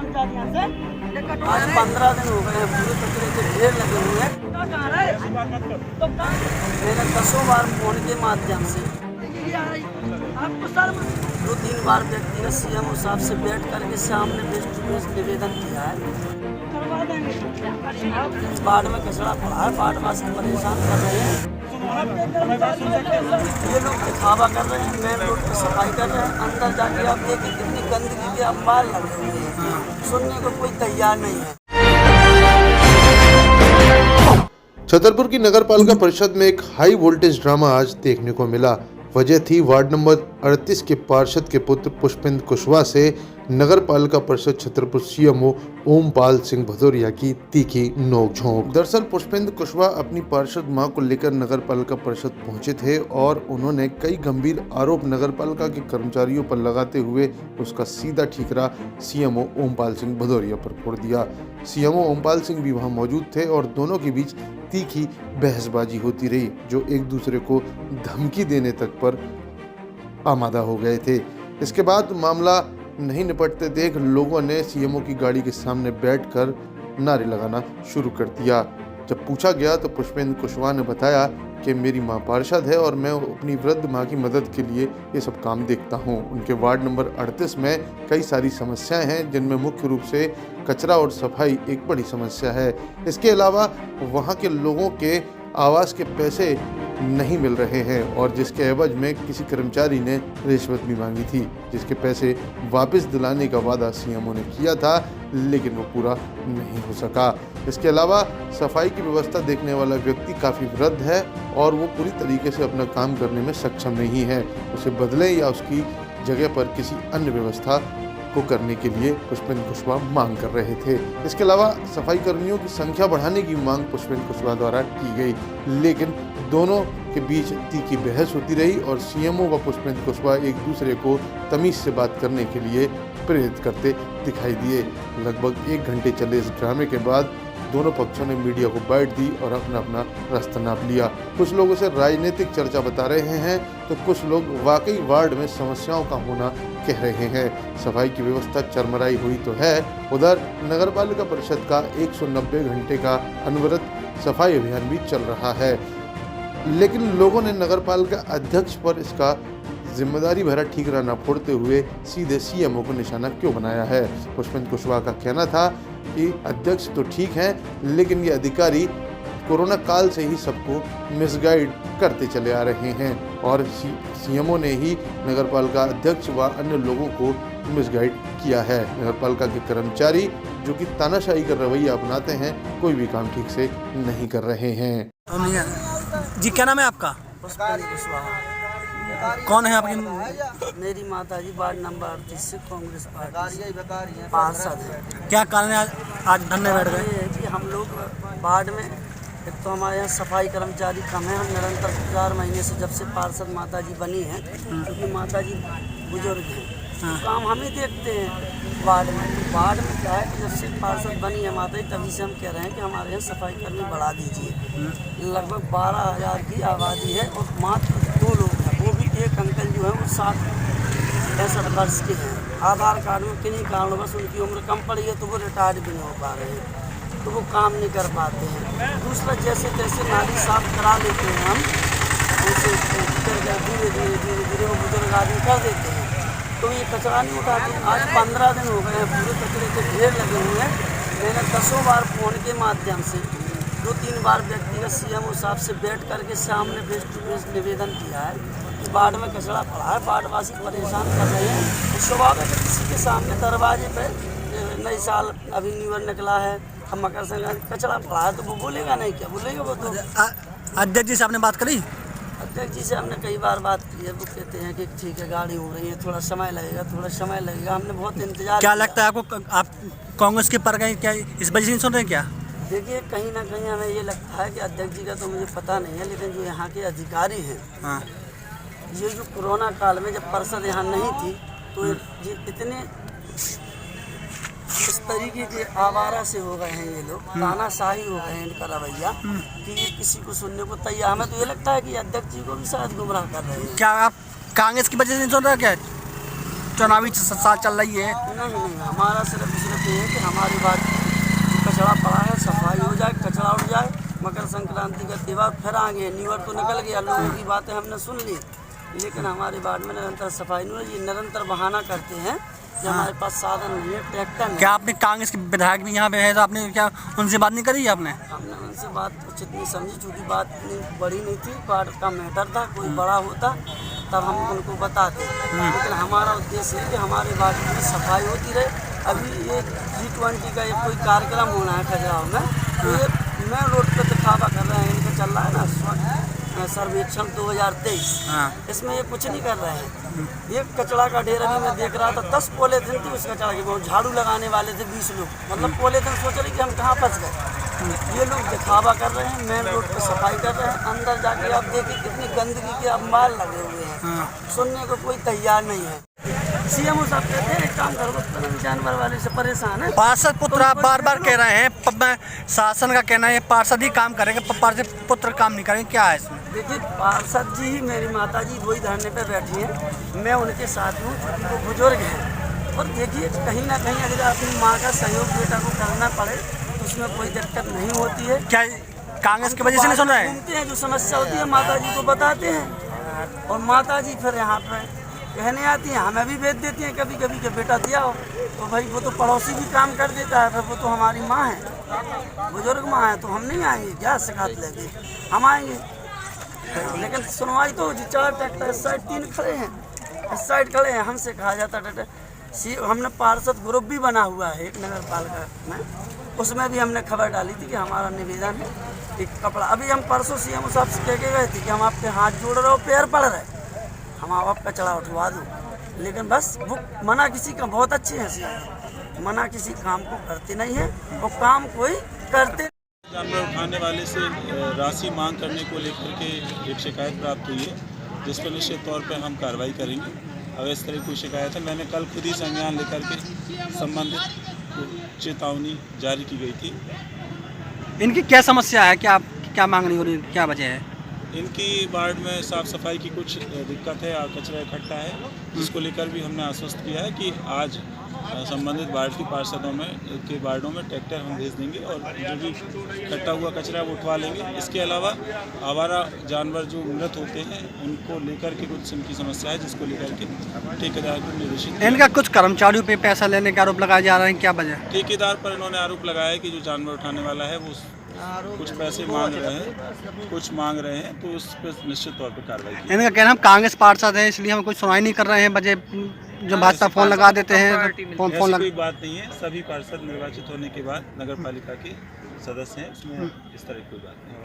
आज 15 दिन हो गए हैं, पूरे कचरे के ढेर लगे हुए हैं। मैंने 10 बार फोन के माध्यम से 2-3 बार व्यक्तिगत सीएमओ साहब से बैठ करके सामने फेस टू फेस निवेदन किया है। बाढ़ में कचरा पड़ा है, बाढ़वासी परेशान कर रहे हैं। ये लोग दिखावा कर रहे हैं, मेन रोड की सफाई कर रहे हैं। अंदर जाके आप देखिए कितनी गंदगी के अंबार लगे हुए हैं, सुनने को कोई तैयार नहीं है। छतरपुर की नगर पालिका परिषद में एक हाई वोल्टेज ड्रामा आज देखने को मिला। वजह थी वार्ड नंबर 38 के पार्षद के पुत्र पुष्पेंद्र कुशवाहा से नगर पालिका परिषद छतरपुर सीएमओ ओमपाल सिंह भदौरिया की तीखी नोकझोंक। दरअसल पुष्पेंद्र कुशवाहा अपनी पार्षद मां को लेकर नगर पालिका परिषद पहुंचे थे और उन्होंने कई गंभीर आरोप नगर पालिका के कर्मचारियों पर लगाते हुए उसका सीधा ठीकरा सीएमओ ओमपाल सिंह भदौरिया पर फोड़ दिया। सीएमओ ओमपाल सिंह भी वहां मौजूद थे और दोनों के बीच तीखी बहसबाजी होती रही, जो एक दूसरे को धमकी देने तक पर आमादा हो गए थे। इसके बाद मामला नहीं निपटते देख लोगों ने सीएमओ की गाड़ी के सामने बैठकर नारे लगाना शुरू कर दिया। जब पूछा गया तो पुष्पेंद्र कुशवाहा ने बताया कि मेरी मां पार्षद है और मैं अपनी वृद्ध मां की मदद के लिए ये सब काम देखता हूं। उनके वार्ड नंबर 38 में कई सारी समस्याएं हैं, जिनमें मुख्य रूप से कचरा और सफाई एक बड़ी समस्या है। इसके अलावा वहां के लोगों के आवास के पैसे नहीं मिल रहे हैं और जिसके एवज में किसी कर्मचारी ने रिश्वत भी मांगी थी, जिसके पैसे वापस दिलाने का वादा सीएमओ ने किया था, लेकिन वो पूरा नहीं हो सका। इसके अलावा सफाई की व्यवस्था देखने वाला व्यक्ति काफ़ी वृद्ध है और वो पूरी तरीके से अपना काम करने में सक्षम नहीं है। उसे बदले या उसकी जगह पर किसी अन्य व्यवस्था को करने के लिए पुष्पेंद्र कुशवाहा मांग कर रहे थे। इसके अलावा सफाई कर्मियों की संख्या बढ़ाने की मांग पुष्पेंद्र कुशवाहा द्वारा की गई, लेकिन दोनों के बीच तीखी बहस होती रही और सीएमओ व पुष्पेंद्र कुशवाहा एक दूसरे को तमीज से बात करने के लिए प्रेरित करते दिखाई दिए। लगभग 1 घंटे चले इस ड्रामे के बाद दोनों पक्षों ने मीडिया को बाइट दी और अपना अपना रास्ता नाप लिया। कुछ लोग उसे राजनीतिक चर्चा बता रहे हैं तो कुछ लोग वाकई वार्ड में समस्याओं का होना कह रहे हैं। सफाई की व्यवस्था चरमराई हुई तो है, उधर नगरपालिका परिषद का 190 घंटे का अनवरत सफाई अभियान भी चल रहा है, लेकिन लोगों ने नगरपालिका अध्यक्ष पर इसका जिम्मेदारी भरा ठीकरा न फोड़ते हुए सीधे सीएमओ को निशाना क्यों बनाया है। पुष्पेंद्र कुशवाहा का कहना था कि अध्यक्ष तो ठीक हैं, लेकिन ये अधिकारी कोरोना काल से ही सबको मिसगाइड करते चले आ रहे हैं और सीएमओ ने ही नगरपालिका अध्यक्ष व अन्य लोगों को मिसगाइड किया है। नगरपालिका के कर्मचारी जो कि तानाशाही का रवैया अपनाते हैं, कोई भी काम ठीक से नहीं कर रहे हैं। जी क्या नाम है आपका? पुष्पेंद्र कुशवाहा। कौन है आपकी? मेरी माता जी वार्ड नंबर 38 से कांग्रेस पार्टी पार्षद है। क्या कारण है आज धरने बैठ गए? ये है कि हम लोग वार्ड में एक तो हमारे यहाँ सफाई कर्मचारी कम है। हम निरंतर 4 महीने से जब से पार्षद माता जी बनी हैं, क्योंकि माता जी बुजुर्ग हैं, तो काम हम ही देखते हैं वार्ड में। तो वार्ड में क्या है कि जब से पार्षद बनी है माता जी, तभी से हम कह रहे हैं कि हमारे यहाँ सफाई कर्मी बढ़ा दीजिए। लगभग 12,000 की आबादी है और मात्र 2 लोग हैं, वो भी एक अंकल जो है वो 60-65 वर्ष के हैं। आधार कार्ड में किन्हीं कारणवश उनकी उम्र कम पड़ी है तो वो रिटायर्ड भी नहीं हो पा रहे हैं, तो वो काम नहीं कर पाते हैं। दूसरा जैसे तैसे नाली साफ करा लेते हैं हम, उनसे धीरे धीरे वो बुजुर्ग आदमी कर देते हैं, तो ये कचरा नहीं उठाते। आज 15 दिन हो गए हैं, पूरे कचरे के ढेर लगे हुए हैं। मैंने 10 बार फ़ोन के माध्यम से 2-3 बार व्यक्तिगत सीएमओ साहब से बैठ करके सामने फेस टू फेस निवेदन किया है कि बाढ़ में कचरा पड़ा है, बाढ़वासी परेशान कर रहे हैं। स्वाभाविक है किसी के सामने दरवाजे पर नई साल अभी न्यू ईयर निकला है, हम मकर संक्रांति, कचरा पड़ा है तो वो बोलेगा नहीं, क्या बोलेगा वो? तो अध्यक्ष जी से आपने बात करी? अध्यक्ष जी से हमने कई बार बात की है, वो कहते हैं कि ठीक है गाड़ी हो रही है, थोड़ा समय लगेगा, थोड़ा समय लगेगा। हमने बहुत इंतजार। क्या लगता है आपको, आप कांग्रेस के पर गए क्या, इस वजह से नहीं सुन रहे क्या? देखिए कहीं ना कहीं हमें ये लगता है कि अध्यक्ष जी का तो मुझे पता नहीं है, लेकिन जो यहाँ के अधिकारी हैं, ये जो कोरोना काल में जब पार्षद यहाँ नहीं थी तो ये इतने इस तरीके के आवारा से हो गए हैं, ये लोग तानाशाही हो गए हैं इनका रवैया, कि ये किसी को सुनने को तैयार। हमें तो ये लगता है कि अध्यक्ष जी को भी शायद गुमराह कर रहे हैं। क्या आप कांग्रेस की वजह से नहीं सुन रहे क्या? चुनावी साल चल रही है। नहीं, हमारा सिर्फ ये है कि हमारी बात कचरा पड़ा है, सफाई हो जाए, कचरा उठ जाए, मकर संक्रांति का त्यौहार फिर आगे, न्यू ईयर तो निकल गया, लोगों की बातें हमने सुन ली, लेकिन हमारी वार्ड में निरंतर सफाई नहीं हो रही। निरंतर बहाना करते हैं कि हमारे पास साधन नहीं है, ट्रैक्टर नहीं। क्या आपने कांग्रेस के विधायक भी यहाँ पे है तो आपने क्या उनसे बात नहीं करी आपने? हमने उनसे बात उचित नहीं समझी, चूँकि बात इतनी बड़ी नहीं थी, वार्ड का मैटर था, कोई बड़ा होता तब हम उनको बताते, लेकिन हमारा उद्देश्य है कि हमारे वार्ड की सफाई होती रहे। अभी ये G20 का कोई कार्यक्रम होना है खजुराहो में, तो ये मेन रोड पर दिखावा कर रहे हैं, इनका चल रहा है ना स्वच्छ सर्वेक्षण 2023, इसमें ये कुछ नहीं कर रहे हैं। ये कचरा का ढेर अभी मैं देख रहा था, 10 पॉलीथिन थी उस कचरा की, वो झाड़ू लगाने वाले थे 20 लोग, मतलब पॉलीथिन सोच रहे कि हम कहाँ फंस गए। ये लोग दिखावा कर रहे हैं, मेन रोड पर सफाई कर रहे हैं, अंदर जाके आप देखिए कितनी गंदगी के अब माल लगे हुए हैं, सुनने को कोई तैयार नहीं है। CMO साहब कहते हैं एक काम करो, जानवर वाले से परेशान है। पार्षद पुत्र आप बार बार कह रहे हैं, शासन का कहना है पार्षद ही काम करेंगे, पार्षद पुत्र काम नहीं करेंगे, क्या है इसमें? देखिए, पार्षद जी ही, मेरी माता जी वही धरने पे बैठी हैं, मैं उनके साथ हूँ, वो बुजुर्ग हैं। और देखिए, कहीं ना कहीं अगर अपनी माँ का सहयोग बेटा को करना पड़े तो उसमें कोई दिक्कत नहीं होती है। क्या कांग्रेस की वजह से नहीं सुन रहे हैं? घूमते हैं, जो समस्या होती है माता जी को बताते हैं, और माता जी फिर यहाँ पर कहने आती हैं, हमें भी भेज देती हैं कभी कभी कि बेटा दिया हो, तो भाई वो तो पड़ोसी भी काम कर देता है, फिर वो तो हमारी माँ है, बुजुर्ग माँ है, तो हम नहीं आएंगे क्या शिकायत लेके? हम आएंगे, लेकिन सुनवाई तो होगी। 4 ट्रैक्टर इस साइड 3 खड़े हैं, इस साइड खड़े हैं, हमसे कहा जाता ट्रैक्टर। हमने पार्षद ग्रुप भी बना हुआ है एक नगर पालिका में, उसमें भी हमने खबर डाली थी कि हमारा निवेदन है एक कपड़ा। अभी हम परसों CMO साहब से कह के गए थे कि हम आपके हाथ जोड़ रहे हो, पैर पड़ रहे, हम आप कचरा उठवा दो, लेकिन बस वो मना किसी का बहुत अच्छे हैं CMO, मना किसी काम को करते नहीं है, वो काम कोई करते। जानवर उठाने वाले से राशि मांग करने को लेकर के एक शिकायत प्राप्त हुई है, जिस पर निश्चित तौर पर हम कार्रवाई करेंगे। अगर इस तरह की शिकायत है, मैंने कल खुद ही संज्ञान लेकर के संबंधित चेतावनी जारी की गई थी। इनकी क्या समस्या है, क्या मांग नहीं हो रही, क्या वजह है? इनकी वार्ड में साफ़ सफाई की कुछ दिक्कत है, कचरा इकट्ठा है, जिसको लेकर भी हमने आश्वस्त किया है कि आज संबंधित वार्ड की पार्षदों के वार्डों में ट्रैक्टर हम भेज देंगे और जो भी इकट्ठा हुआ कचरा वो उठवा लेंगे। इसके अलावा आवारा जानवर जो मृत होते हैं उनको लेकर के कुछ इनकी समस्या है, जिसको लेकर के ठेकेदार को निर्देशित। इनका कुछ कर्मचारियों पे पैसा लेने का आरोप लगाया जा रहा है, क्या वजह? ठेकेदार पर इन्होंने आरोप लगाया है कि जो जानवर उठाने वाला है वो कुछ पैसे मांग रहे हैं, तो उस पर निश्चित तौर पर कार्रवाई की। इनका कहना हम कांग्रेस पार्षद हैं इसलिए हम कुछ सुनवाई नहीं कर रहे हैं, वजह जो भाजपा फोन लगा देते हैं, फोन कोई बात नहीं है। सभी पार्षद निर्वाचित होने के बाद नगर पालिका के सदस्य हैं, उसमें इस तरह की कोई बात नहीं है।